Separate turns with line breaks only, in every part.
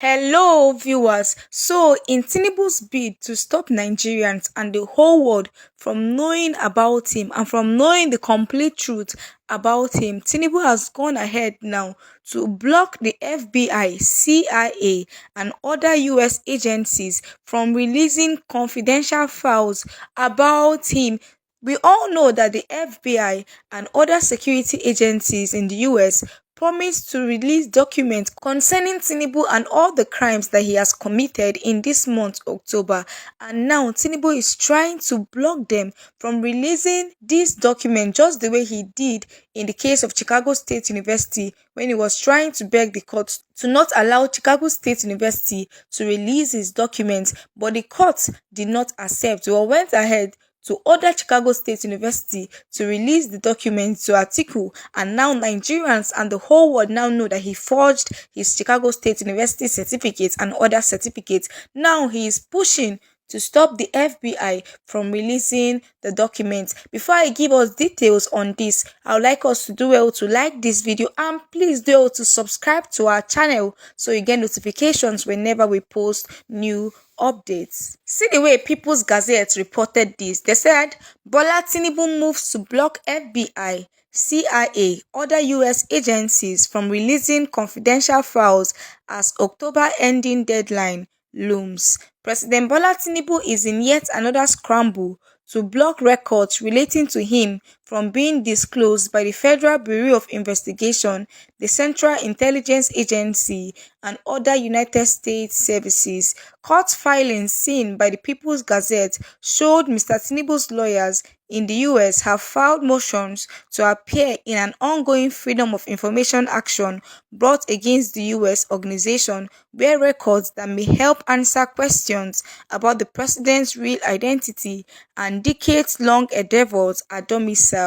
Hello, viewers. So, in Tinubu's bid to stop Nigerians and the whole world from knowing about him and from knowing the complete truth about him, Tinubu has gone ahead now to block the FBI, CIA, and other US agencies from releasing confidential files about him. We all know that the FBI and other security agencies in the US promised to release documents concerning Tinubu and all the crimes that he has committed in this month, October. And now Tinubu is trying to block them from releasing these documents just the way he did in the case of Chicago State University when he was trying to beg the court to not allow Chicago State University to release his documents, but the court did not accept or went ahead to order Chicago State University to release the documents to Atiku, and now Nigerians and the whole world now know that he forged his Chicago State University certificates and other certificates. Now he is pushing to stop the FBI from releasing the documents. Before I give us details on this, I would like us to do well to like this video and please do well to subscribe to our channel so you get notifications whenever we post new updates. See the way People's Gazette reported this. They said Bola Tinubu moves to block FBI, CIA, other US agencies from releasing confidential files as October ending deadline looms. President Bola Tinubu is in yet another scramble to block records relating to him from being disclosed by the Federal Bureau of Investigation, the Central Intelligence Agency, and other United States services. Court filings seen by the People's Gazette showed Mr. Tinubu's lawyers in the US have filed motions to appear in an ongoing Freedom of Information action brought against the US organization, where records that may help answer questions about the president's real identity and decades-long endeavors are domiciled.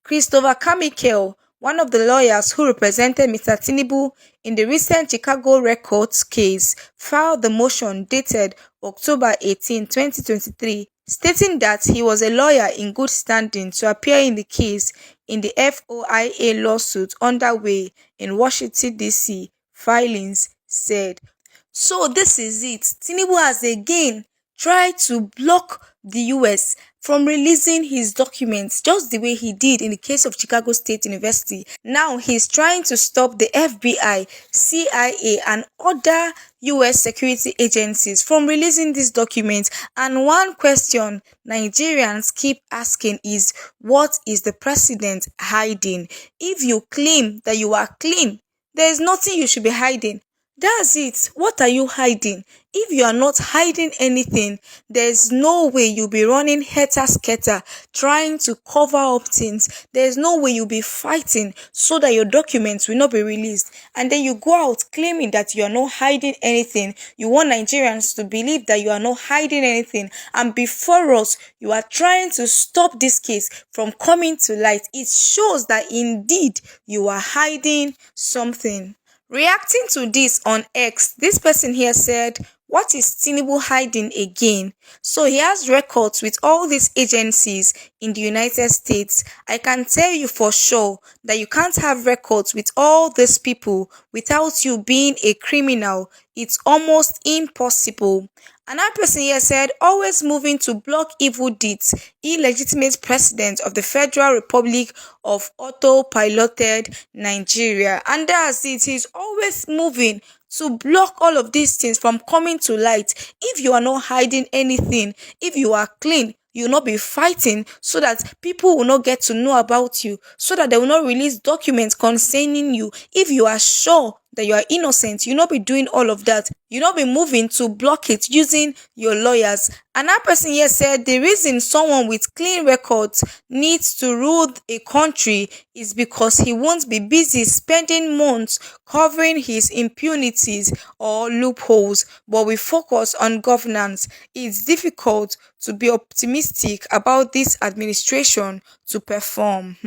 Christopher Carmichael, one of the lawyers who represented Mr. Tinubu in the recent Chicago Records case, filed the motion dated October 18, 2023, stating that he was a lawyer in good standing to appear in the case in the FOIA lawsuit underway in Washington, D.C., filings said. So this is it. Tinubu has again tried to block the US from releasing his documents just the way he did in the case of Chicago State University. Now he's trying to stop the FBI, CIA, and other US security agencies from releasing these documents. And one question Nigerians keep asking is, what is the president hiding? If you claim that you are clean, there is nothing you should be hiding. That's it. What are you hiding? If you are not hiding anything, there's no way you'll be running helter-skelter trying to cover up things. There's no way you'll be fighting so that your documents will not be released. And then you go out claiming that you are not hiding anything. You want Nigerians to believe that you are not hiding anything. And before us, you are trying to stop this case from coming to light. It shows that indeed you are hiding something. Reacting to this on X, this person here said, "What is Tinubu hiding again?" So he has records with all these agencies in the United States. I can tell you for sure that you can't have records with all these people without you being a criminal. It's almost impossible. Another person here said, "Always moving to block evil deeds, illegitimate president of the Federal Republic of Autopiloted Nigeria." And that's it. He's always moving to block all of these things from coming to light. If you are not hiding anything, if you are clean, you will not be fighting so that people will not get to know about you, so that they will not release documents concerning you. If you are sure that you are innocent, you will not be doing all of that. You will not be moving to block it using your lawyers. Another person here said the reason someone with clean records needs to rule a country is because he won't be busy spending months covering his impunities or loopholes, but we focus on governance. It's difficult to be optimistic about this administration to perform.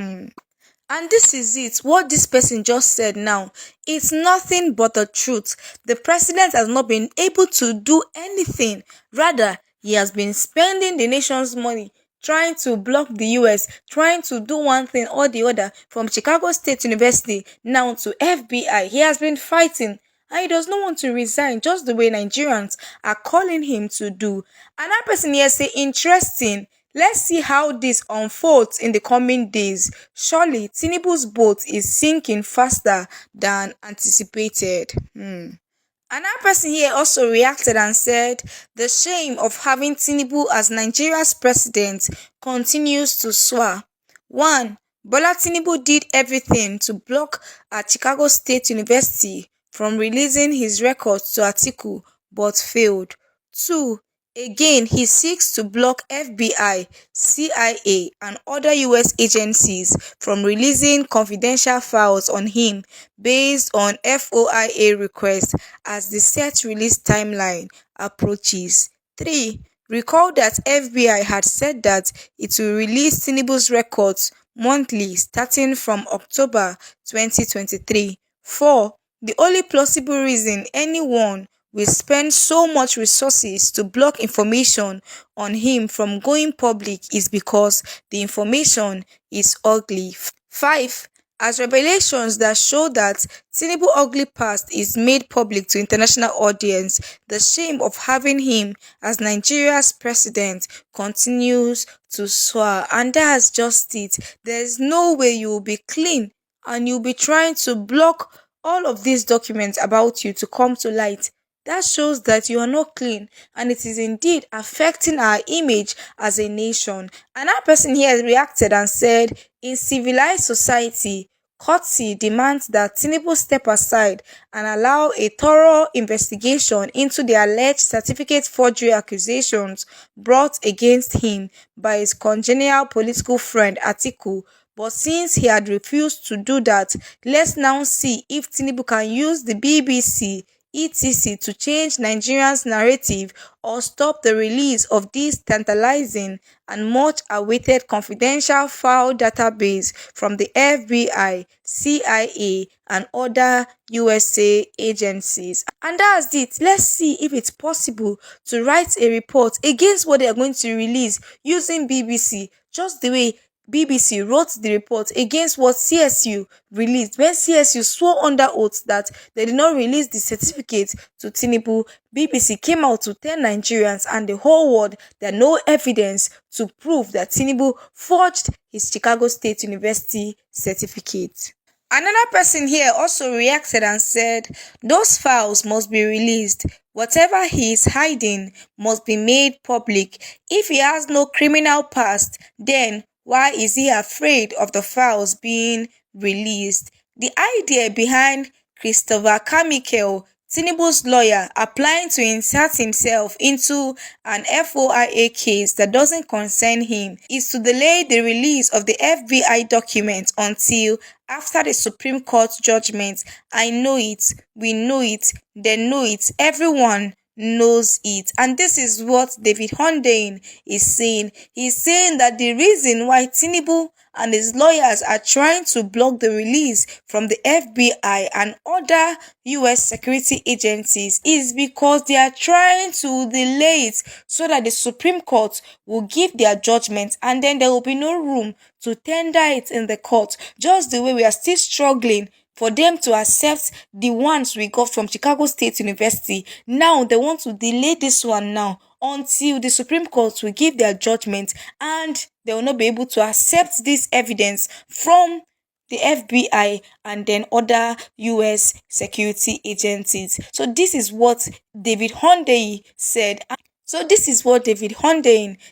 And this is it. What this person just said now, it's nothing but the truth. The president has not been able to do anything. Rather, he has been spending the nation's money trying to block the US, trying to do one thing or the other, from Chicago State University now to FBI. He has been fighting. and he does not want to resign just the way Nigerians are calling him to do. Another person here say, interesting. Let's see how this unfolds in the coming days. Surely Tinubu's boat is sinking faster than anticipated. Another person here also reacted and said, the shame of having Tinubu as Nigeria's president continues to soar. 1. Bola Tinubu did everything to block at Chicago State University from releasing his records to Atiku but failed. 2. Again, he seeks to block FBI, CIA, and other US agencies from releasing confidential files on him based on FOIA requests as the set release timeline approaches. 3. Recall that FBI had said that it will release Tinubu's records monthly starting from October 2023. 4. The only plausible reason anyone will spend so much resources to block information on him from going public is because the information is ugly. 5. As revelations that show that Tinubu ugly past is made public to international audience, the shame of having him as Nigeria's president continues to soar. And that's just it. There's no way you will be clean and you'll be trying to block all of these documents about you to come to light. That shows that you are not clean, and it is indeed affecting our image as a nation. Another person here reacted and said, in civilized society, courtesy demands that Tinubu step aside and allow a thorough investigation into the alleged certificate forgery accusations brought against him by his congenial political friend Atiku. But since he had refused to do that, let's now see if Tinubu can use the BBC etc. to change Nigerians' narrative or stop the release of this tantalizing and much awaited confidential file database from the FBI, CIA, and other USA agencies. And that's it. Let's see if it's possible to write a report against what they are going to release using BBC, just the way BBC wrote the report against what CSU released. When CSU swore under oath that they did not release the certificate to Tinubu, BBC came out to tell Nigerians and the whole world there are no evidence to prove that Tinubu forged his Chicago State University certificate. Another person here also reacted and said, those files must be released. Whatever he is hiding must be made public. If he has no criminal past, then why is he afraid of the files being released? The idea behind Christopher Carmichael, Tinubu's lawyer, applying to insert himself into an FOIA case that doesn't concern him is to delay the release of the FBI documents until after the Supreme Court judgment. I know it, we know it, they know it, everyone knows it. And this is what David Hundeyin is saying. He's saying that the reason why Tinubu and his lawyers are trying to block the release from the FBI and other US security agencies is because they are trying to delay it so that the Supreme Court will give their judgment and then there will be no room to tender it in the court, just the way we are still struggling for them to accept the ones we got from Chicago State University. Now they want to delay this one now until the Supreme Court will give their judgment and they will not be able to accept this evidence from the FBI and then other US security agencies. So this is what David Hundeyin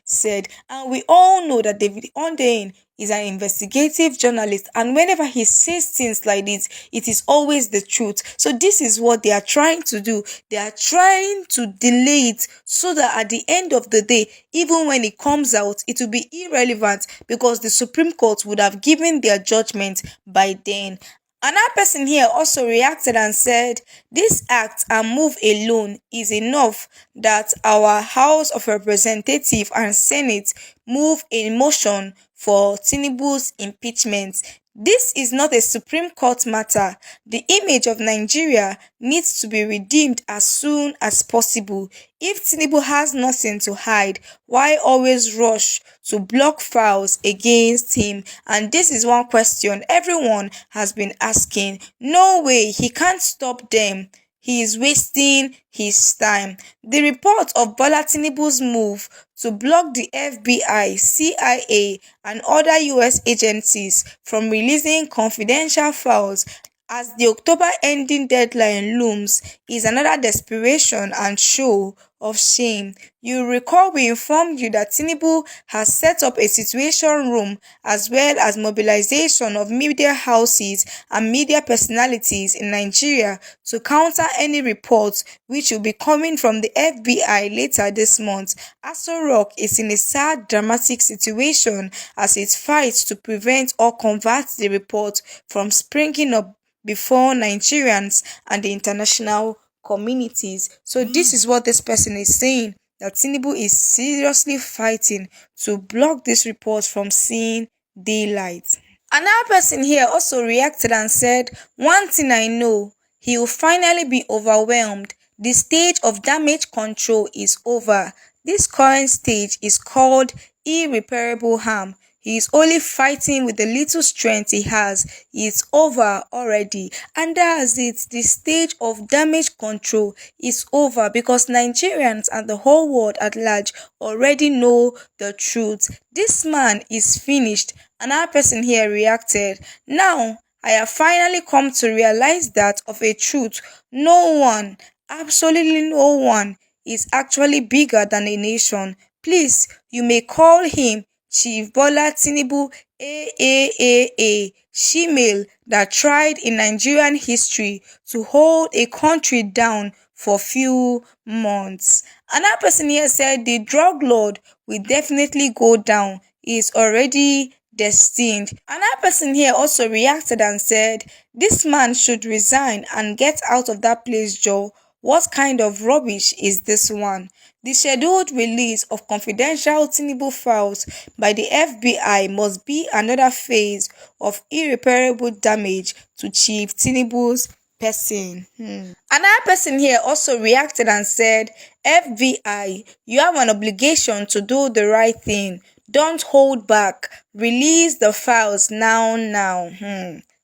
said. And we all know that David Hundeyin is an investigative journalist, and whenever he says things like this, it is always the truth. So this is what they are trying to do. They are trying to delay it so that at the end of the day, even when it comes out, it will be irrelevant because the Supreme Court would have given their judgment by then. Another person here also reacted and said, this act and move alone is enough that our House of Representatives and Senate move a motion for Tinubu's impeachment. This is not a Supreme Court matter. The image of Nigeria needs to be redeemed as soon as possible. If Tinubu has nothing to hide, why always rush to block files against him? And this is one question everyone has been asking. No way, he can't stop them. he is wasting his time. The report of Bola Tinubu's move to block the FBI, CIA, and other US agencies from releasing confidential files as the October ending deadline looms is another desperation and show of shame. You recall we informed you that Tinubu has set up a situation room as well as mobilization of media houses and media personalities in Nigeria to counter any reports which will be coming from the FBI later this month. Aso Rock is in a sad, dramatic situation as it fights to prevent or convert the report from springing up before Nigerians and the international communities. So this is what this person is saying, that Tinubu is seriously fighting to block this report from seeing daylight. Another person here also reacted and said, "One thing I know, he will finally be overwhelmed. The stage of damage control is over. This current stage is called irreparable harm. He is only fighting with the little strength he has. It's over already." And that's it. The stage of damage control is over because Nigerians and the whole world at large already know the truth. This man is finished. Another person here reacted, "Now, I have finally come to realize that of a truth, no one, absolutely no one, is actually bigger than a nation. Please, you may call him Chief Bola Tinubu AAAA, Shemale that tried in Nigerian history to hold a country down for few months." Another person here said the drug lord will definitely go down. He is already destined. Another person here also reacted and said, "This man should resign and get out of that place, Joe. What kind of rubbish is this one?" The scheduled release of confidential Tinubu files by the FBI must be another phase of irreparable damage to Chief Tinubu's person. Another person here also reacted and said, "FBI, you have an obligation to do the right thing. Don't hold back. Release the files now.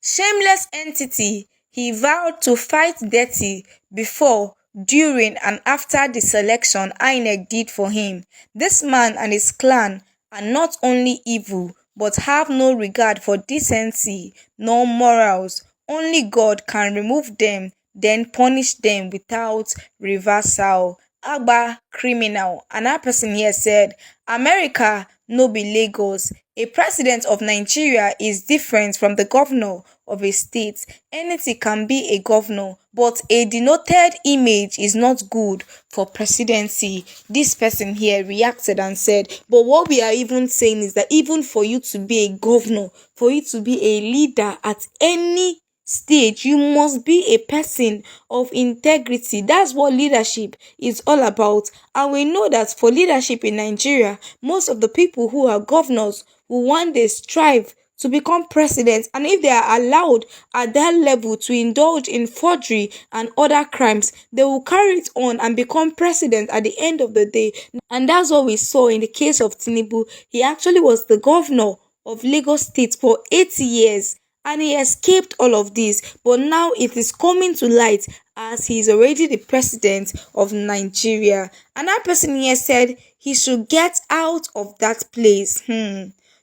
Shameless entity. He vowed to fight dirty before, during and after the selection INEC did for him. This man and his clan are not only evil but have no regard for decency nor morals. Only God can remove them, then punish them without reversal. Agba criminal." Another person here said, "America no be Lagos. A president of Nigeria is different from the governor of a state. Anything can be a governor, but a denoted image is not good for presidency." This person here reacted and said, "But what we are even saying is that even for you to be a governor, for you to be a leader at any stage, you must be a person of integrity. That's what leadership is all about." And we know that for leadership in Nigeria, most of the people who are governors will one day strive to become president, and if they are allowed at that level to indulge in forgery and other crimes, they will carry it on and become president at the end of the day. And that's what we saw in the case of Tinubu. He actually was the governor of Lagos State for 8 years and he escaped all of this, but now it is coming to light as he is already the president of Nigeria. Another person here said he should get out of that place.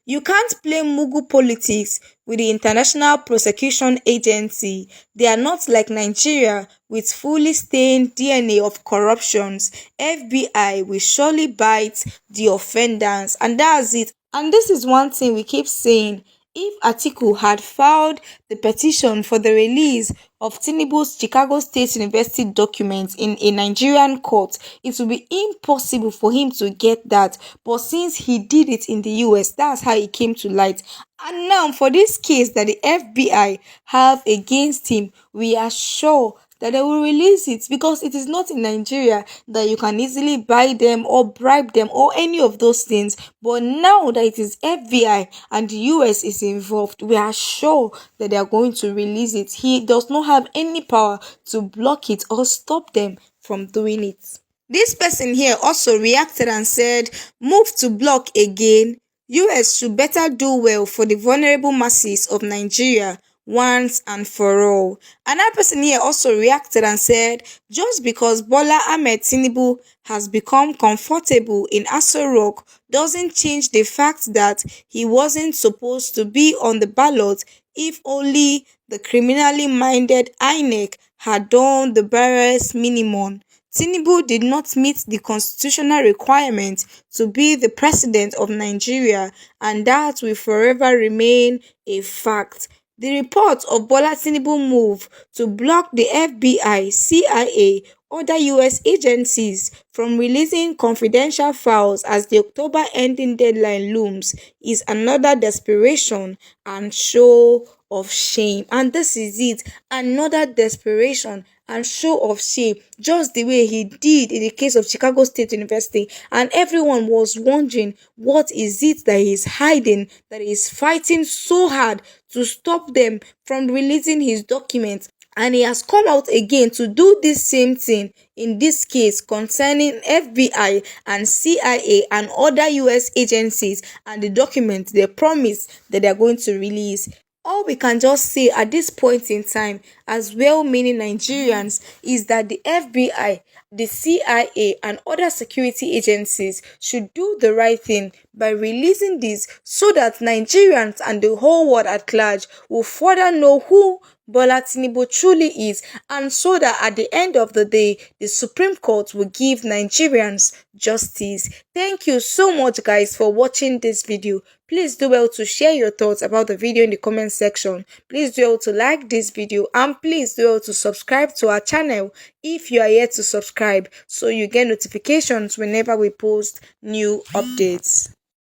You can't play Mugu politics with the International Prosecution Agency. They are not like Nigeria with fully stained DNA of corruptions. FBI will surely bite the offenders, and that's it. And this is one thing we keep saying. If Atiku had filed the petition for the release of Tinubu's Chicago State University documents in a Nigerian court, it would be impossible for him to get that. But since he did it in the US, that's how it came to light. And now for this case that the FBI have against him, we are sure that they will release it, because it is not in Nigeria that you can easily buy them or bribe them or any of those things. But now that it is FBI and the US is involved, we are sure that they are going to release it. He does not have any power to block it or stop them from doing it. This person here also reacted and said, "Move to block again. US should better do well for the vulnerable masses of Nigeria. once and for all. Another person here also reacted and said, just because Bola Ahmed Tinubu has become comfortable in Aso Rock doesn't change the fact that he wasn't supposed to be on the ballot. If only the criminally minded INEC had done the barest minimum. Tinubu did not meet the constitutional requirement to be the president of Nigeria, and that will forever remain a fact. The report of Bola Tinubu move to block the FBI, CIA, other US agencies from releasing confidential files as the October ending deadline looms is another desperation and show of shame. And this is it, another desperation and show of shame, just the way he did in the case of Chicago State University. And everyone was wondering, what is it that he's hiding, that he's fighting so hard to stop them from releasing his documents? And he has come out again to do this same thing in this case concerning FBI and CIA and other US agencies and the documents they promise that they're going to release. All we can just say at this point in time, as well-meaning Nigerians, is that the FBI, the CIA, and other security agencies should do the right thing by releasing this so that Nigerians and the whole world at large will further know who Bola Tinubu truly is, and so that at the end of the day, the Supreme Court will give Nigerians justice. Thank you so much, guys, for watching this video. Please do well to share your thoughts about the video in the comment section. Please do well to like this video, and please do well to subscribe to our channel if you are yet to subscribe, so you get notifications whenever we post new updates.